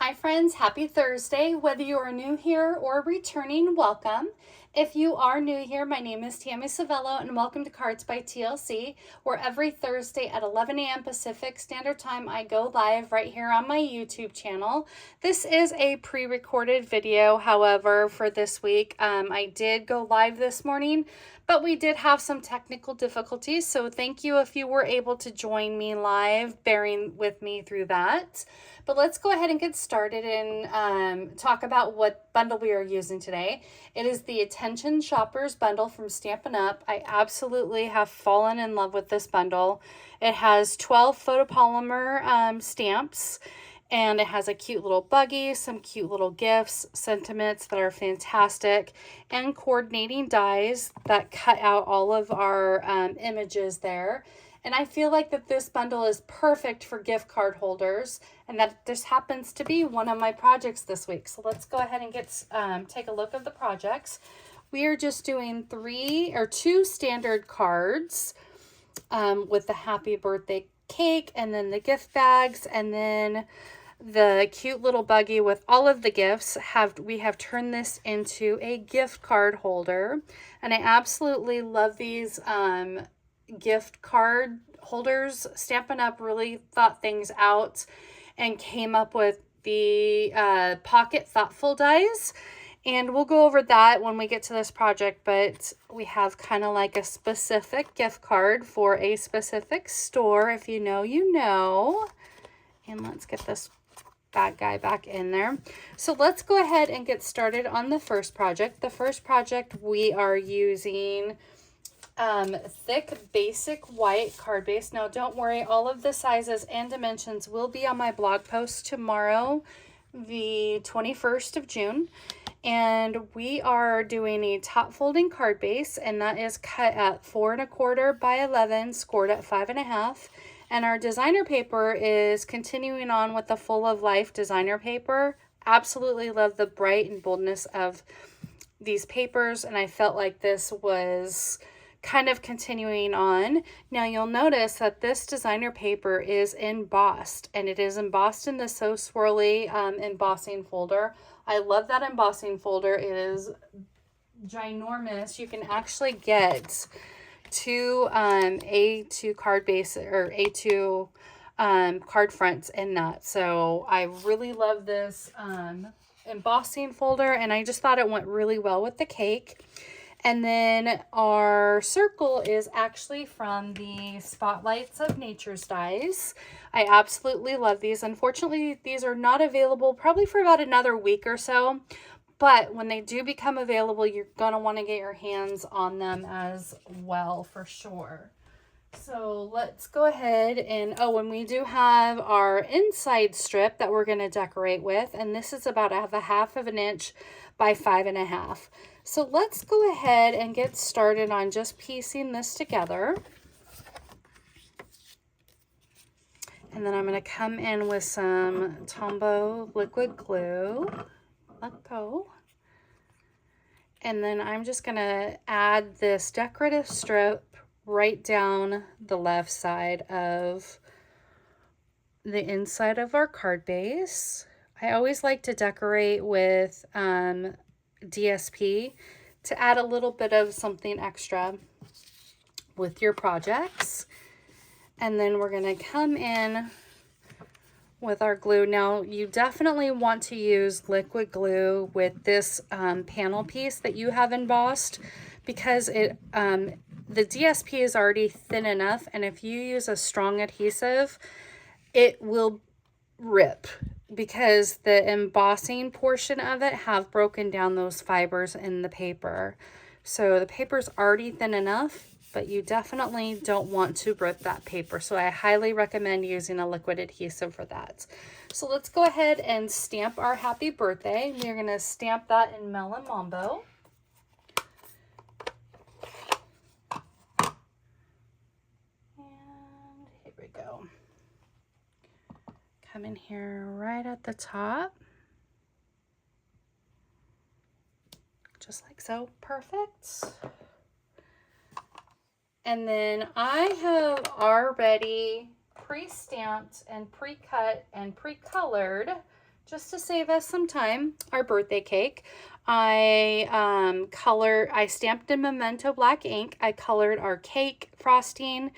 Hi friends, happy Thursday. Whether you are new here or returning, welcome. If you are new here, my name is Tammy Savello and welcome to Cards by TLC, where every Thursday at 11 a.m. Pacific Standard Time I go live right here on my YouTube channel. This is a pre-recorded video, however, for this week. I did go live this morning, but we did have some technical difficulties, so thank you if you were able to join me live, bearing with me through that. But let's go ahead and get started and talk about what bundle we are using today. It is the Attention Shoppers bundle from Stampin' Up. I absolutely have fallen in love with this bundle. It has 12 photopolymer stamps, and it has a cute little buggy, some cute little gifts, sentiments that are fantastic, and coordinating dies that cut out all of our images there. And I feel like that this bundle is perfect for gift card holders, and that this happens to be one of my projects this week. So let's go ahead and take a look at the projects. We are just doing two standard cards with the happy birthday cake, and then the gift bags, and then the cute little buggy with all of the gifts. We have turned this into a gift card holder, and I absolutely love these gift card holders. Stampin' Up really thought things out and came up with the pocket thoughtful dies, and we'll go over that when we get to this project. But we have kind of like a specific gift card for a specific store. If you know, you know. And let's get this bad guy back in there. So let's go ahead and get started on the first project. The first project, we are using thick basic white card base. Now don't worry, all of the sizes and dimensions will be on my blog post tomorrow, the 21st of June. And we are doing a top folding card base, and that is cut at 4 1/4 by 11, scored at 5 1/2. And our designer paper is continuing on with the Full of Life designer paper. Absolutely love the bright and boldness of these papers, and I felt like this was kind of continuing on. Now you'll notice that this designer paper is embossed, and it is embossed in the So Swirly embossing folder. I love that embossing folder. It is ginormous. You can actually get two A2 card base or A2 card fronts in that. So I really love this embossing folder, and I just thought it went really well with the cake. And then our circle is actually from the Spotlights of Nature's dies. I absolutely love these. Unfortunately, these are not available probably for about another week or so. But when they do become available, you're going to want to get your hands on them as well for sure. So let's go ahead and, and we do have our inside strip that we're going to decorate with. And this is about a 1/2 inch by 5 1/2. So let's go ahead and get started on just piecing this together. And then I'm going to come in with some Tombow liquid glue. Let go. And then I'm just going to add this decorative strip right down the left side of the inside of our card base. I always like to decorate with DSP to add a little bit of something extra with your projects. And then we're going to come in with our glue. Now you definitely want to use liquid glue with this panel piece that you have embossed, because the DSP is already thin enough, and if you use a strong adhesive, it will rip, because the embossing portion of it have broken down those fibers in the paper. So the paper's already thin enough, but you definitely don't want to rip that paper. So I highly recommend using a liquid adhesive for that. So let's go ahead and stamp our happy birthday. We're going to stamp that in Melon Mambo. And here we go. Come in here right at the top. Just like so. Perfect. And then I have already pre-stamped and pre-cut and pre-colored just to save us some time, our birthday cake. I stamped in Memento black ink. I colored our cake frosting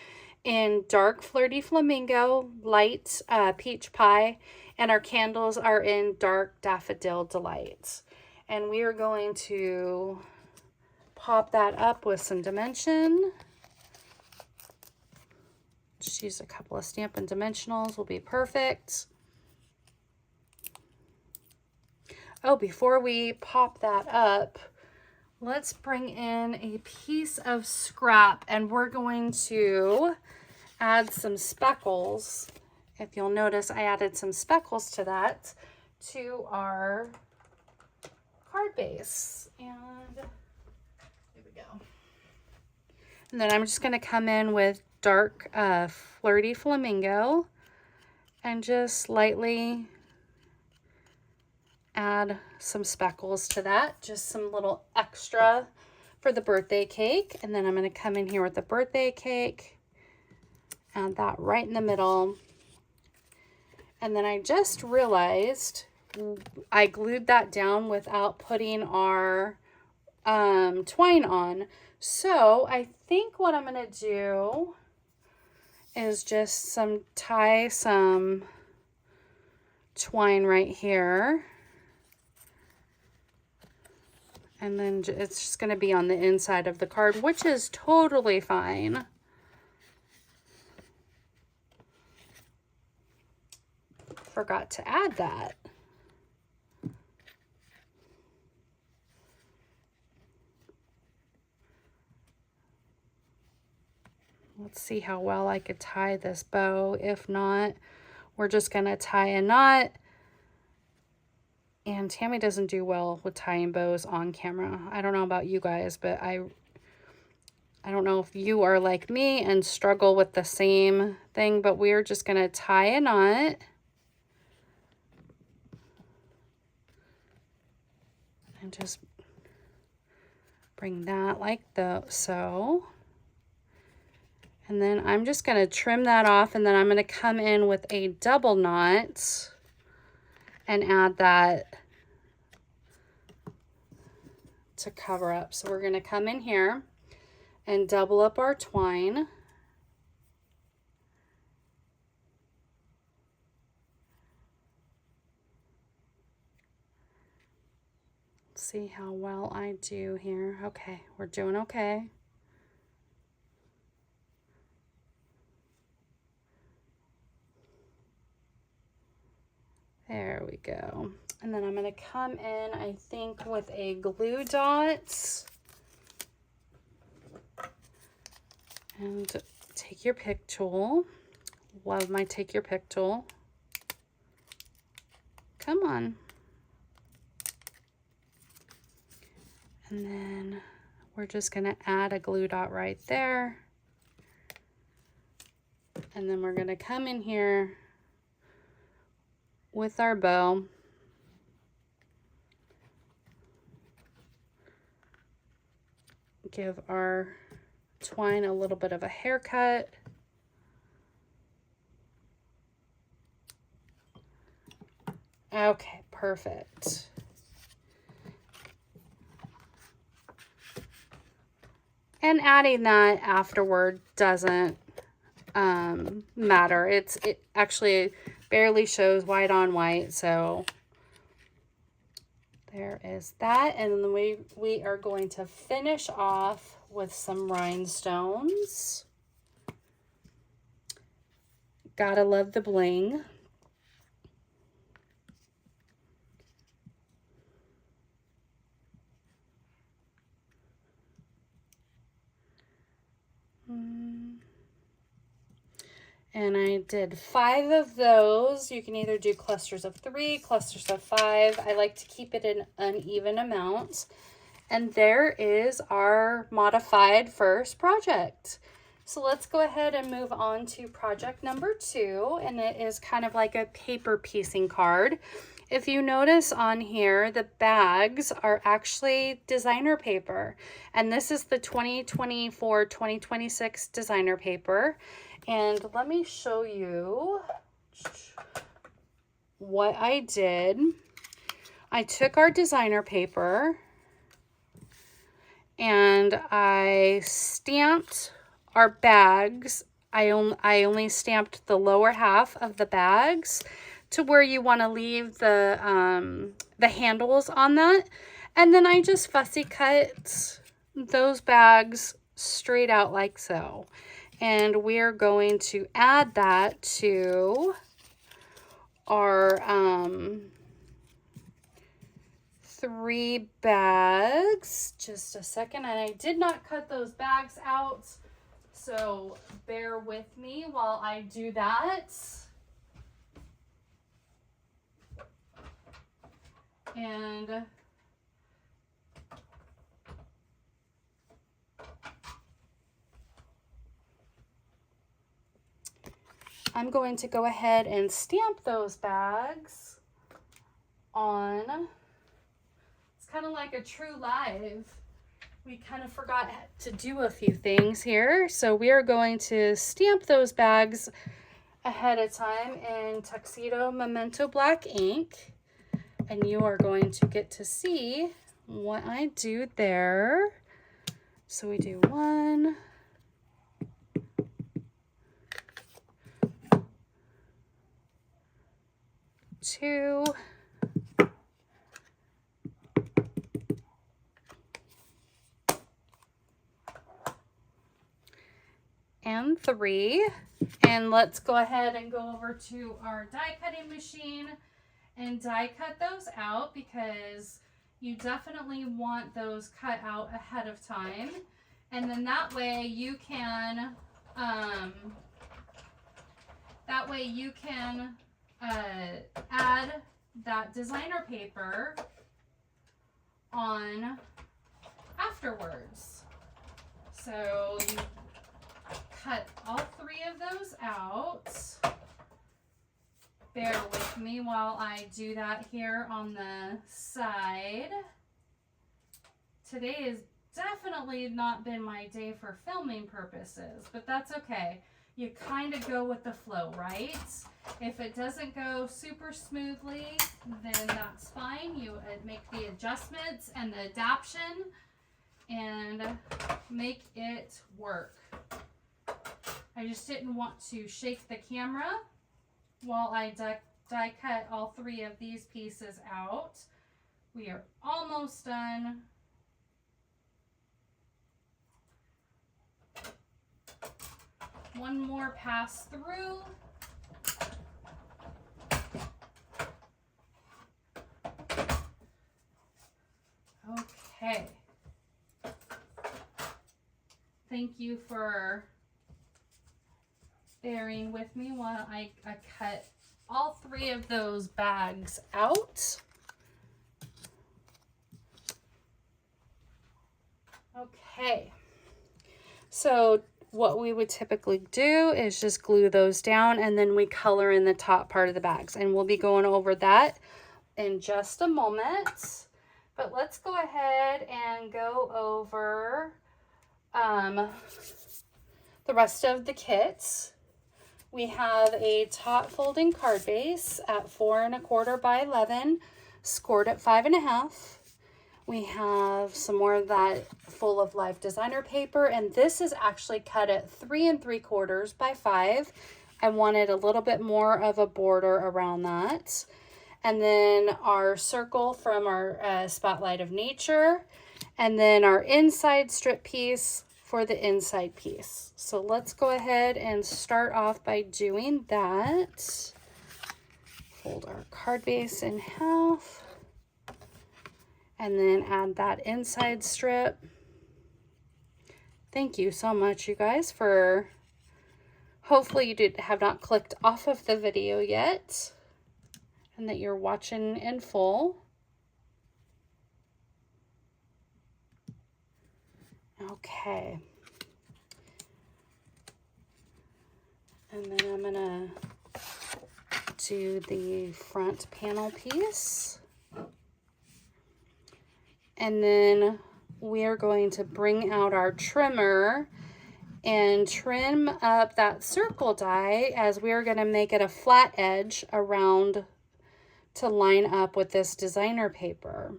in dark Flirty Flamingo, light peach pie, and our candles are in dark Daffodil Delight. And we are going to pop that up with some dimension. Just use a couple of Stampin' Dimensionals will be perfect. Oh, before we pop that up, let's bring in a piece of scrap, and we're going to add some speckles. If you'll notice, I added some speckles to that, to our card base. And here we go. And then I'm just going to come in with dark Flirty Flamingo and just lightly add some speckles to that, just some little extra for the birthday cake. And then I'm going to come in here with the birthday cake, add that right in the middle. And then I just realized I glued that down without putting our twine on. So I think what I'm going to do is just tie some twine right here. And then it's just going to be on the inside of the card, which is totally fine. Forgot to add that. Let's see how well I could tie this bow. If not, we're just going to tie a knot. And Tammy doesn't do well with tying bows on camera. I don't know about you guys, but I don't know if you are like me and struggle with the same thing, but we're just going to tie a knot. And just bring that like so. And then I'm just going to trim that off, and then I'm going to come in with a double knot and add that to cover up. So we're going to come in here and double up our twine. Let's see how well I do here. Okay, we're doing okay. There we go. And then I'm going to come in, I think, with a glue dot. And take your pick tool. Love my take your pick tool. Come on. And then we're just going to add a glue dot right there. And then we're going to come in here with our bow. Give our twine a little bit of a haircut. Okay, perfect. And adding that afterward doesn't matter. It actually barely shows white on white, so there is that. And then we are going to finish off with some rhinestones. Gotta love the bling. And I did 5 of those. You can either do clusters of 3, clusters of 5. I like to keep it in uneven amounts. And there is our modified first project. So let's go ahead and move on to project number 2. And it is kind of like a paper piecing card. If you notice on here, the bags are actually designer paper. And this is the 2024-2026 designer paper. And let me show you what I did, I took our designer paper and I stamped our bags. I only stamped the lower half of the bags to where you want to leave the handles on that. And then I just fussy cut those bags straight out like so. And we're going to add that to our 3 bags. Just a second. And I did not cut those bags out, so bear with me while I do that. And I'm going to go ahead and stamp those bags on. It's kind of like a true live. We kind of forgot to do a few things here. So we are going to stamp those bags ahead of time in Tuxedo Memento Black ink. And you are going to get to see what I do there. So we do 1, 2, and 3. And let's go ahead and go over to our die cutting machine and die cut those out, because you definitely want those cut out ahead of time. And then that way you can add that designer paper on afterwards. So you cut all 3 of those out. Bear with me while I do that here on the side. Today has definitely not been my day for filming purposes, but that's okay. You kind of go with the flow, right? If it doesn't go super smoothly, then that's fine. You make the adjustments and the adaptation and make it work. I just didn't want to shake the camera while I die cut all 3 of these pieces out. We are almost done. One more pass through. Okay. Thank you for bearing with me while I cut all 3 of those bags out. Okay. So what we would typically do is just glue those down, and then we color in the top part of the bags. And we'll be going over that in just a moment. But let's go ahead and go over the rest of the kits. We have a top folding card base at 4 1/4 by 11, scored at 5 1/2. We have some more of that full of life designer paper, and this is actually cut at 3 3/4 by 5. I wanted a little bit more of a border around that. And then our circle from our Spotlight of Nature, and then our inside strip piece for the inside piece. So let's go ahead and start off by doing that. Fold our card base in half, and then add that inside strip. Thank you so much, you guys, for hopefully you have not clicked off of the video yet, and that you're watching in full. Okay. And then I'm gonna do the front panel piece. And then we are going to bring out our trimmer and trim up that circle die, as we're going to make it a flat edge around to line up with this designer paper,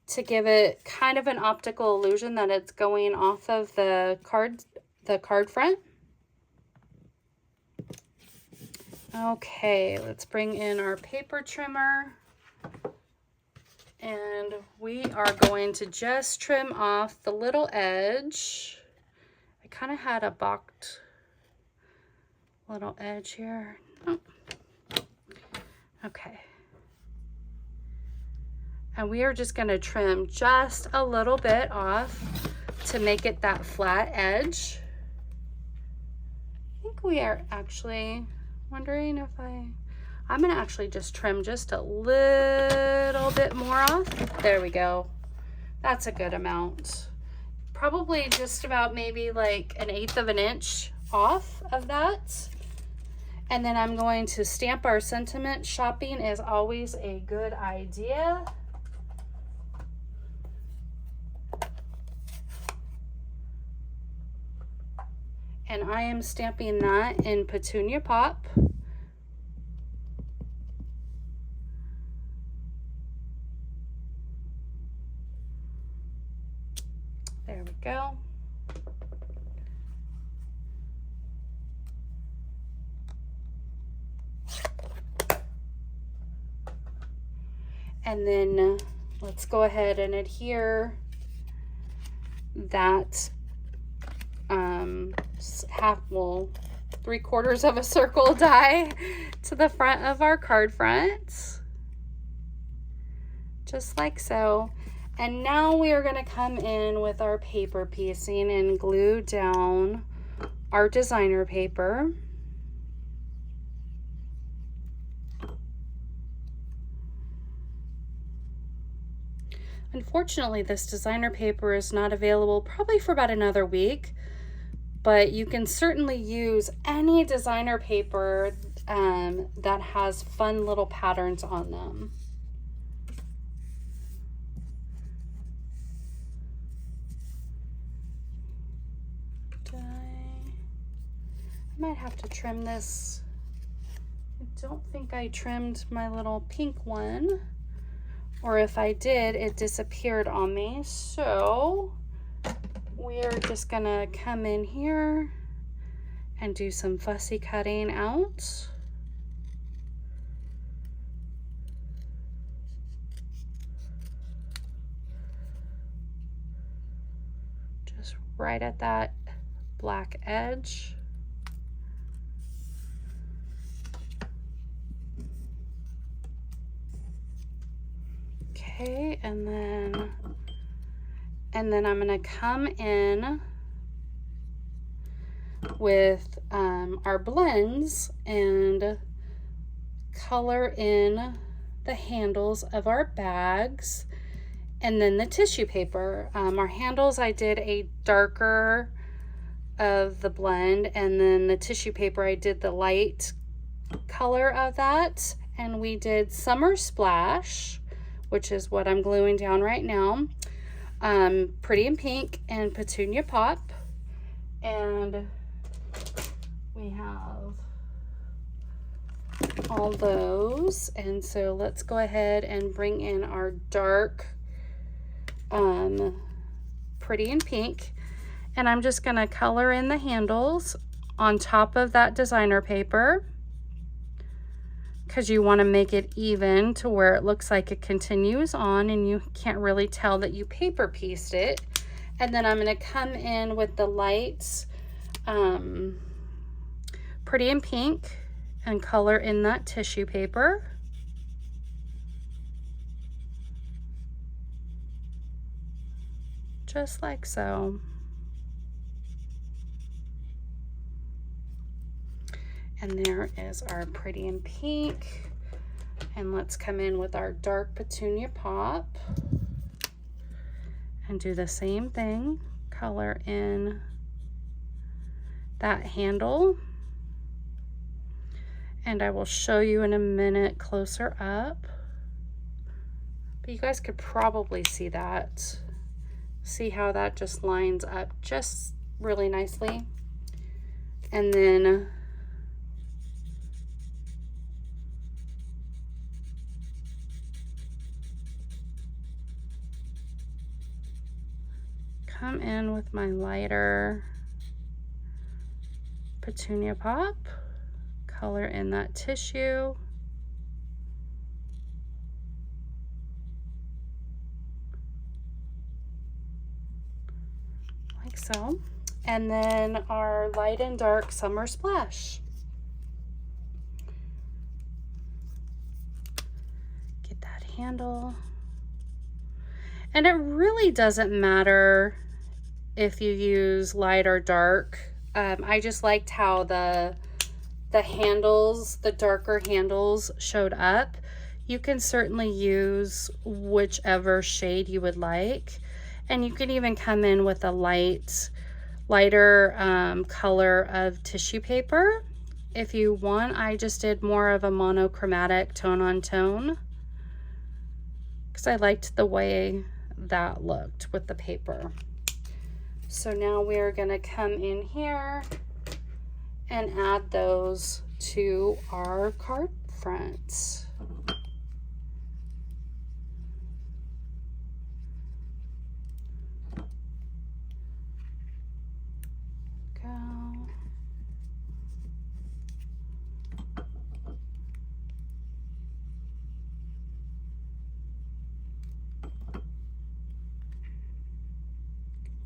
to give it kind of an optical illusion that it's going off of the card front. Okay, let's bring in our paper trimmer, and we are going to just trim off the little edge. I kind of had a balked little edge here. Oh. Okay. And we are just going to trim just a little bit off to make it that flat edge. I think we are actually wondering if I'm going to actually just trim just a little bit more off. There we go. That's a good amount. Probably just about maybe like 1/8 of an inch off of that. And then I'm going to stamp our sentiment. Shopping is always a good idea. And I am stamping that in Petunia Pop. There we go. And then let's go ahead and adhere that well, 3/4 of a circle die to the front of our card front, just like so. And now we are going to come in with our paper piecing and glue down our designer paper. Unfortunately, this designer paper is not available probably for about another week, but you can certainly use any designer paper that has fun little patterns on them. I might have to trim this. I don't think I trimmed my little pink one, or if I did, it disappeared on me. So we're just gonna come in here and do some fussy cutting out. Just right at that black edge. Okay, and then I'm going to come in with our blends and color in the handles of our bags, and then the tissue paper. Our handles, I did a darker of the blend, and then the tissue paper, I did the light color of that, and we did Summer Splash, which is what I'm gluing down right now. Pretty in Pink and Petunia Pop, and we have all those. And so let's go ahead and bring in our dark Pretty in Pink, and I'm just gonna color in the handles on top of that designer paper, because you want to make it even to where it looks like it continues on and you can't really tell that you paper pieced it. And then I'm going to come in with the lights Pretty in Pink and color in that tissue paper. Just like so. And there is our Pretty in Pink. And let's come in with our dark Petunia Pop and do the same thing. Color in that handle. And I will show you in a minute closer up. But you guys could probably see that. See how that just lines up just really nicely. And then come in with my lighter Petunia Pop, color in that tissue. Like so. And then our light and dark summer splash. Get that handle. And it really doesn't matter if you use light or dark. I just liked how the handles, the darker handles showed up. You can certainly use whichever shade you would like. And you can even come in with a lighter color of tissue paper if you want. I just did more of a monochromatic tone on tone because I liked the way that looked with the paper. So now we're going to come in here and add those to our card fronts.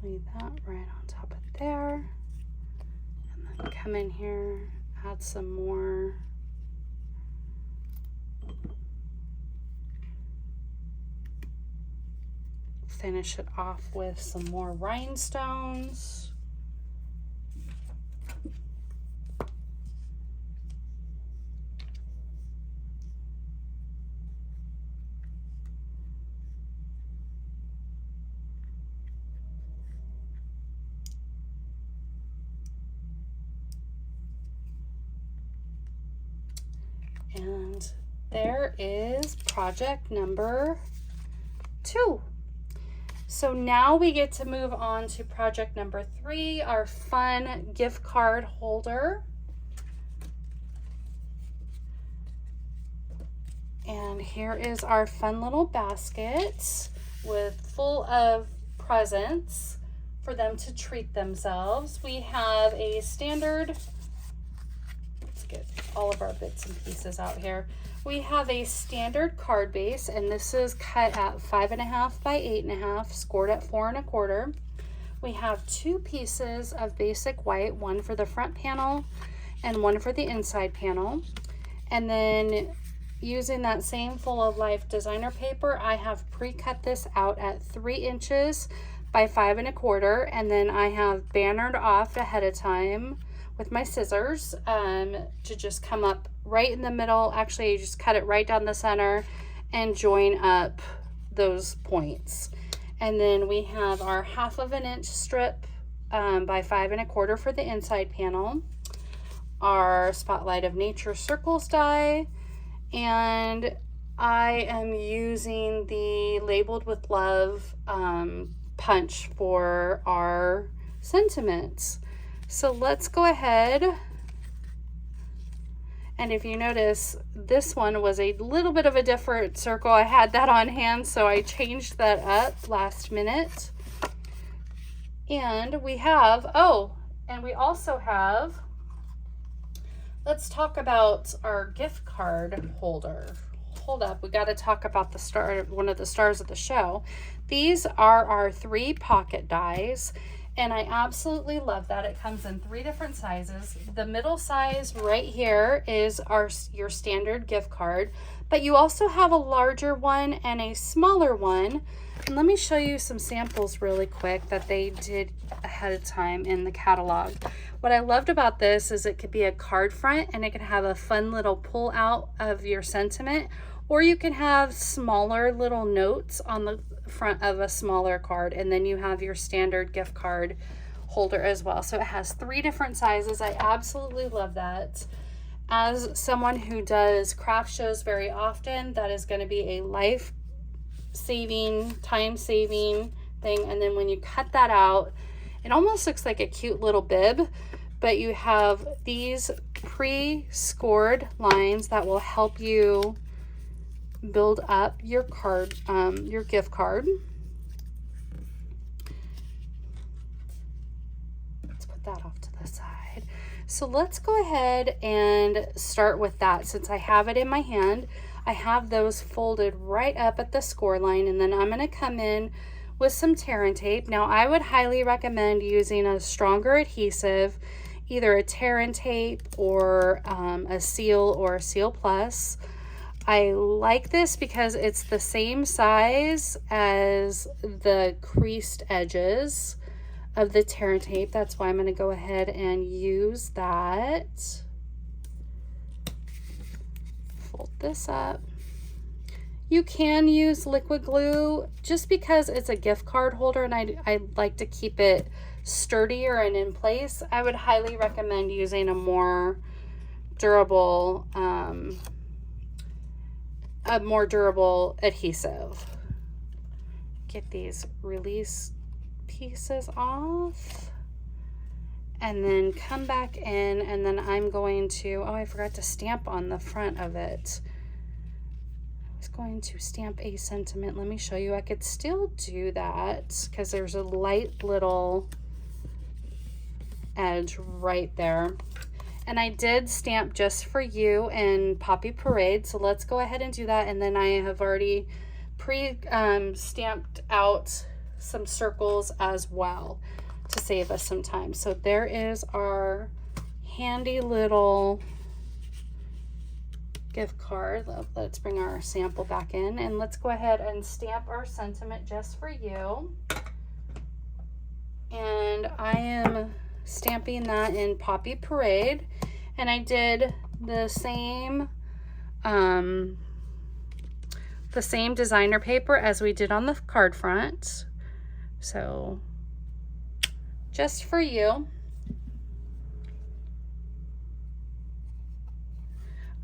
Lay that right on top of there, and then come in here, add some more finish it off with some more rhinestones. And there is project number 2. So now we get to move on to project number 3, our fun gift card holder. And here is our fun little basket full of presents for them to treat themselves. We have a standard, let's get all of our bits and pieces out here. We have a standard card base, and this is cut at 5.5 by 8.5, scored at 4 1/4. We have 2 pieces of basic white, one for the front panel and one for the inside panel. And then using that same Full of Life designer paper, I have pre-cut this out at 3 inches by 5 1/4, and then I have bannered off ahead of time with my scissors to just come up right in the middle. Actually, you just cut it right down the center and join up those points. And then we have our 1/2 inch strip by 5 1/4 for the inside panel, our Spotlight of Nature circles die, and I am using the Labeled with Love punch for our sentiments. So let's go ahead, and if you notice, this one was a little bit of a different circle. I had that on hand, so I changed that up last minute. And we have, and we also have, let's talk about our gift card holder. Hold up, we got to talk about the star, one of the stars of the show. These are our 3 pocket dies, and I absolutely love that. It comes in 3 different sizes. The middle size right here is your standard gift card, but you also have a larger one and a smaller one. And let me show you some samples really quick that they did ahead of time in the catalog. What I loved about this is it could be a card front, and it could have a fun little pull out of your sentiment, or you can have smaller little notes on the front of a smaller card, and then you have your standard gift card holder as well. So it has 3 different sizes. I absolutely love that. As someone who does craft shows very often, that is going to be a life-saving, time-saving thing. And then when you cut that out, it almost looks like a cute little bib, but you have these pre-scored lines that will help you build up your card, your gift card. put that off to the side. So let's go ahead and start with that. Since I have it in my hand, I have those folded right up at the score line, and then I'm going to come in with some tear and tape. Now I would highly recommend using a stronger adhesive, either a tear and tape or a Seal or a Seal Plus. I like this because it's the same size as the creased edges of the tear and tape. That's why I'm going to go ahead and use that. Fold this up. You can use liquid glue just because it's a gift card holder and I like to keep it sturdier and in place. I would highly recommend using a more durable adhesive. Get these release pieces off and then come back in, and then I'm going to, oh, I forgot to stamp on the front of it. I was going to stamp a sentiment. Let me show you. I could still do that because there's a light little edge right there. And I did stamp Just For You in Poppy Parade, so let's go ahead and do that. And then I have already stamped out some circles as well to save us some time. So there is our handy little gift card. Let's bring our sample back in, and let's go ahead and stamp our sentiment Just For You. And I am stamping that in Poppy Parade, and I did the same designer paper as we did on the card front. So Just For You.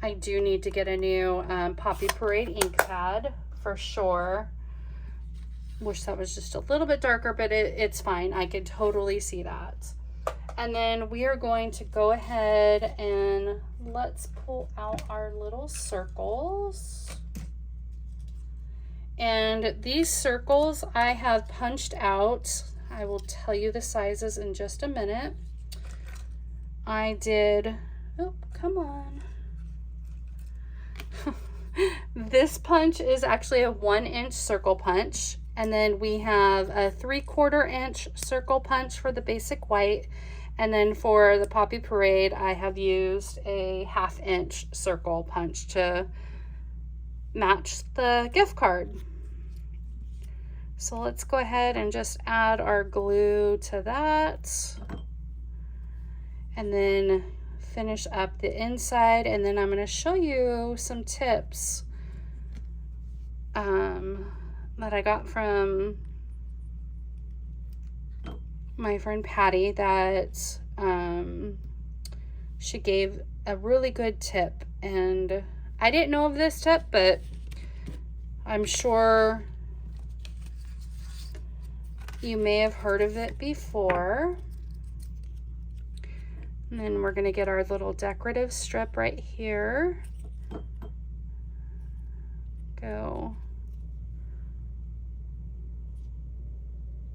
I do need to get a new Poppy Parade ink pad for sure. Wish that was just a little bit darker, but it's fine. I could totally see that. And then we are going to go ahead and let's pull out our little circles. And these circles I have punched out. I will tell you the sizes in just a minute. I did, oh, come on. This punch is actually a 1-inch circle punch. And then we have a 3/4 inch circle punch for the basic white. And then for the Poppy Parade, I have used a 1/2 inch circle punch to match the gift card. So let's go ahead and just add our glue to that. And then finish up the inside. And then I'm going to show you some tips that I got from my friend Patty, that she gave a really good tip, and I didn't know of this tip, but I'm sure you may have heard of it before. And then we're going to get our little decorative strip right here. Go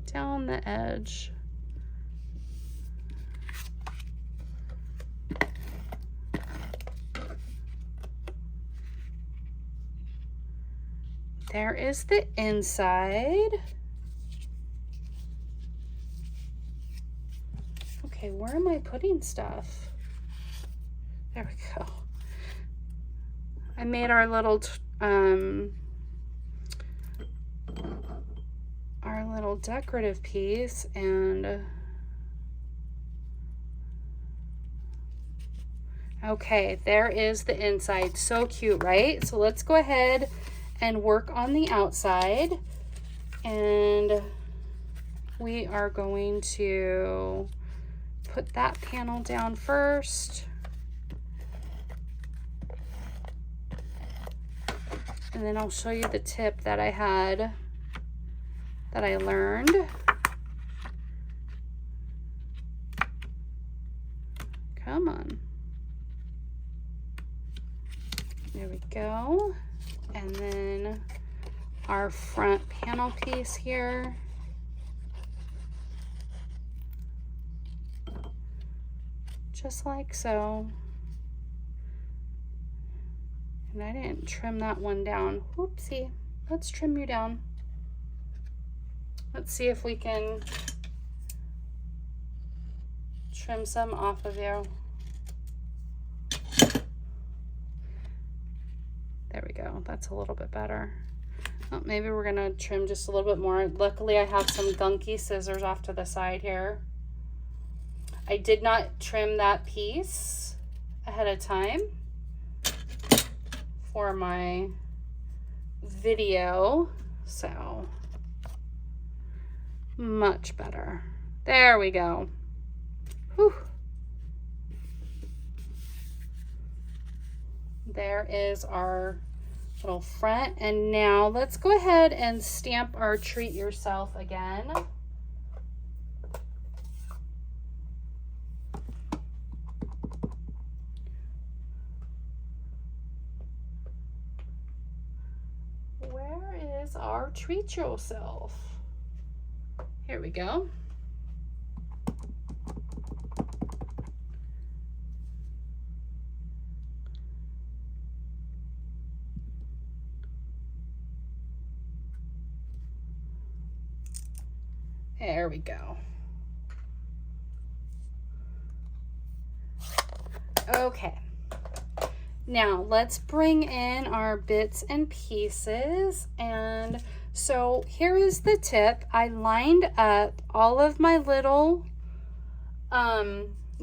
down the edge. There is the inside. Okay, where am I putting stuff? There we go. I made our little decorative piece, and okay, there is the inside. So cute, right? So let's go ahead and work on the outside, and we are going to put that panel down first, and then I'll show you the tip that I learned. Come on. There we go. And then our front panel piece here. just like so. And I didn't trim that one down. Whoopsie. Let's trim you down. Let's see if we can trim some off of you. There we go. That's a little bit better. Oh, maybe we're gonna trim just a little bit more. Luckily, I have some gunky scissors off to the side here. I did not trim that piece ahead of time for my video, so much better. There we go. Whew. There is our little front, and now let's go ahead and stamp our treat yourself again. Where is our treat yourself? Here we go. There we go. Okay. Now let's bring in our bits and pieces. And so here is the tip. I lined up all of my little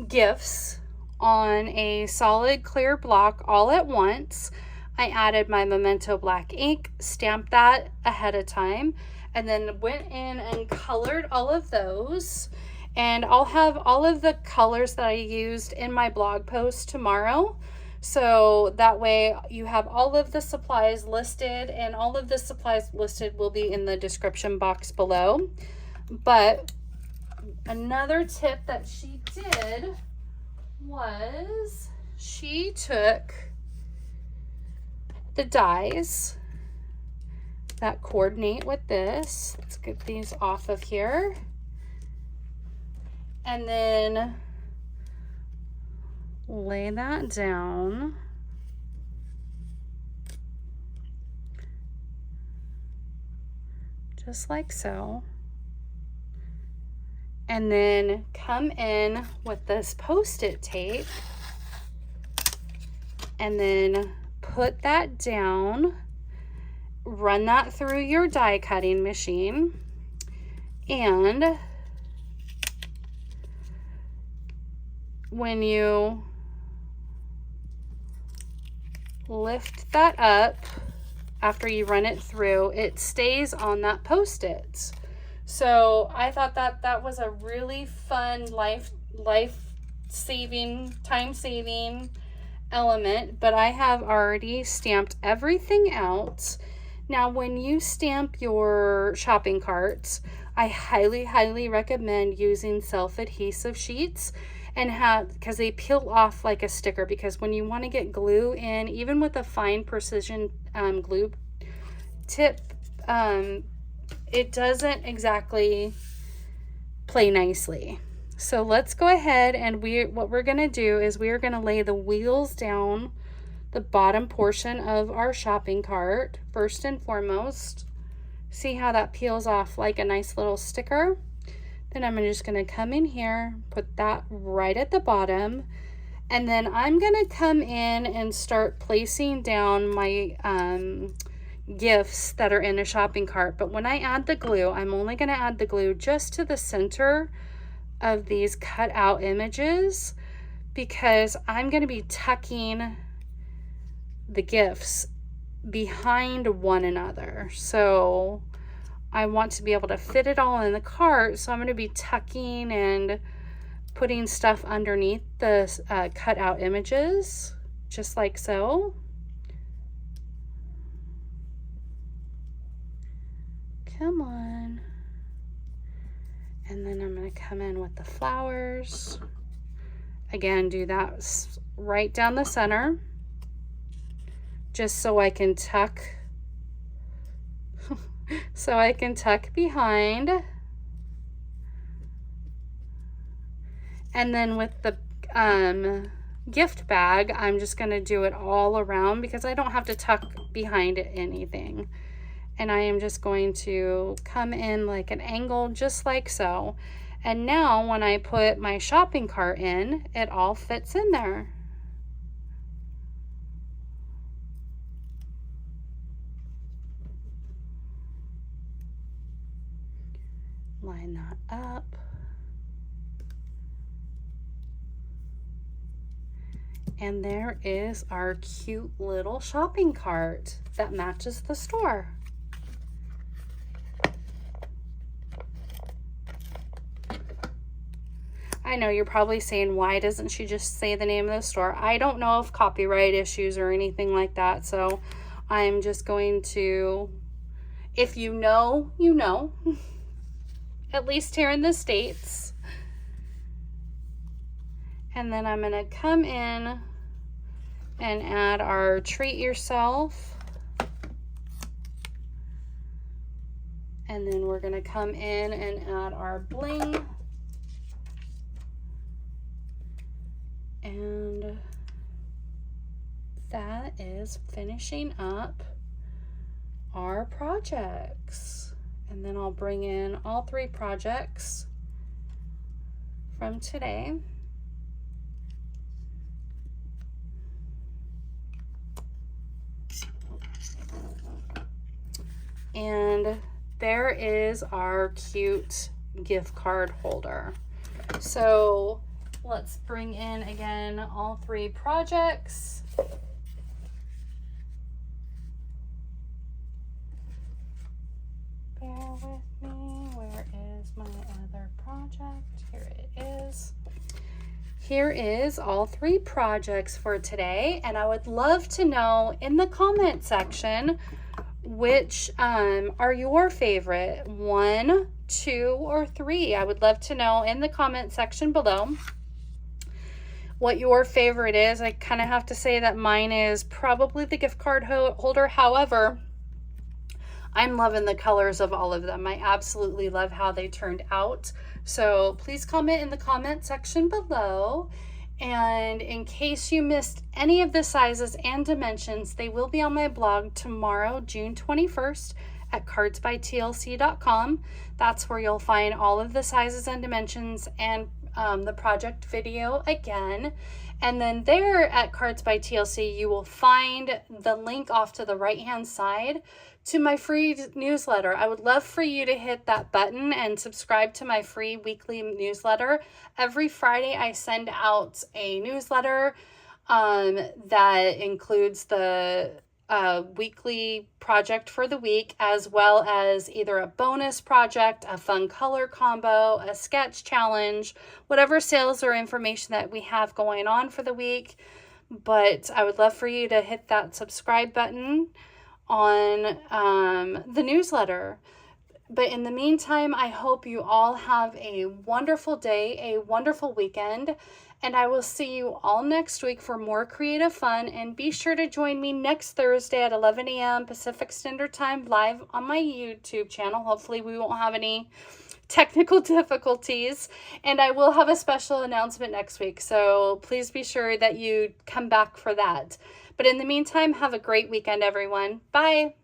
gifts on a solid clear block all at once. I added my Memento black ink, stamped that ahead of time, and then went in and colored all of those. And I'll have all of the colors that I used in my blog post tomorrow. So that way you have all of the supplies listed, and all of the supplies listed will be in the description box below. But another tip that she did was she took the dies that coordinate with this. Let's get these off of here. And then lay that down. Just like so. And then come in with this Post-it tape and then put that down. Run that through your die cutting machine, and when you lift that up after you run it through, it stays on that Post-it. So I thought that that was a really fun life-saving, time-saving element, but I have already stamped everything out. Now, when you stamp your shopping carts, I highly recommend using self-adhesive sheets and because they peel off like a sticker, because when you want to get glue in, even with a fine precision glue tip, it doesn't exactly play nicely. So let's go ahead, and what we're going to do is we are going to lay the wheels down the bottom portion of our shopping cart first and foremost. See how that peels off like a nice little sticker? Then I'm just going to come in here, put that right at the bottom, and then I'm going to come in and start placing down my gifts that are in a shopping cart. But when I add the glue, I'm only going to add the glue just to the center of these cut out images, because I'm going to be tucking the gifts behind one another. So I want to be able to fit it all in the cart, so I'm going to be tucking and putting stuff underneath the cut out images, just like so. Come on. And then I'm going to come in with the flowers. Again, do that right down the center, just so I can tuck behind. And then with the gift bag, I'm just going to do it all around because I don't have to tuck behind anything. And I am just going to come in like an angle, just like so. And now when I put my shopping cart in, it all fits in there. Line that up. And there is our cute little shopping cart that matches the store. I know you're probably saying, why doesn't she just say the name of the store? I don't know of copyright issues or anything like that, so I'm just going to, if you know, you know, at least here in the States. And then I'm going to come in and add our treat yourself. And then we're going to come in and add our bling. And that is finishing up our projects. And then I'll bring in all 3 projects from today. And there is our cute gift card holder. So let's bring in again all 3 projects. Bear with me. Where is my other project? Here it is. Here is all 3 projects for today. And I would love to know in the comment section which are your favorite, 1, 2, or 3. I would love to know in the comment section below what your favorite is. I kind of have to say that mine is probably the gift card holder. However, I'm loving the colors of all of them. I absolutely love how they turned out. So please comment in the comment section below. And in case you missed any of the sizes and dimensions, they will be on my blog tomorrow, June 21st at cardsbytlc.com. That's where you'll find all of the sizes and dimensions and the project video again. And then there at Cards by TLC, you will find the link off to the right-hand side to my free newsletter. I would love for you to hit that button and subscribe to my free weekly newsletter. Every Friday, I send out a newsletter that includes the weekly project for the week, as well as either a bonus project, a fun color combo, a sketch challenge, whatever sales or information that we have going on for the week. But I would love for you to hit that subscribe button on the newsletter. But in the meantime, I hope you all have a wonderful day, a wonderful weekend, and I will see you all next week for more creative fun. And be sure to join me next Thursday at 11 a.m. Pacific Standard Time live on my YouTube channel. Hopefully we won't have any technical difficulties, and I will have a special announcement next week. So please be sure that you come back for that. But in the meantime, have a great weekend, everyone. Bye.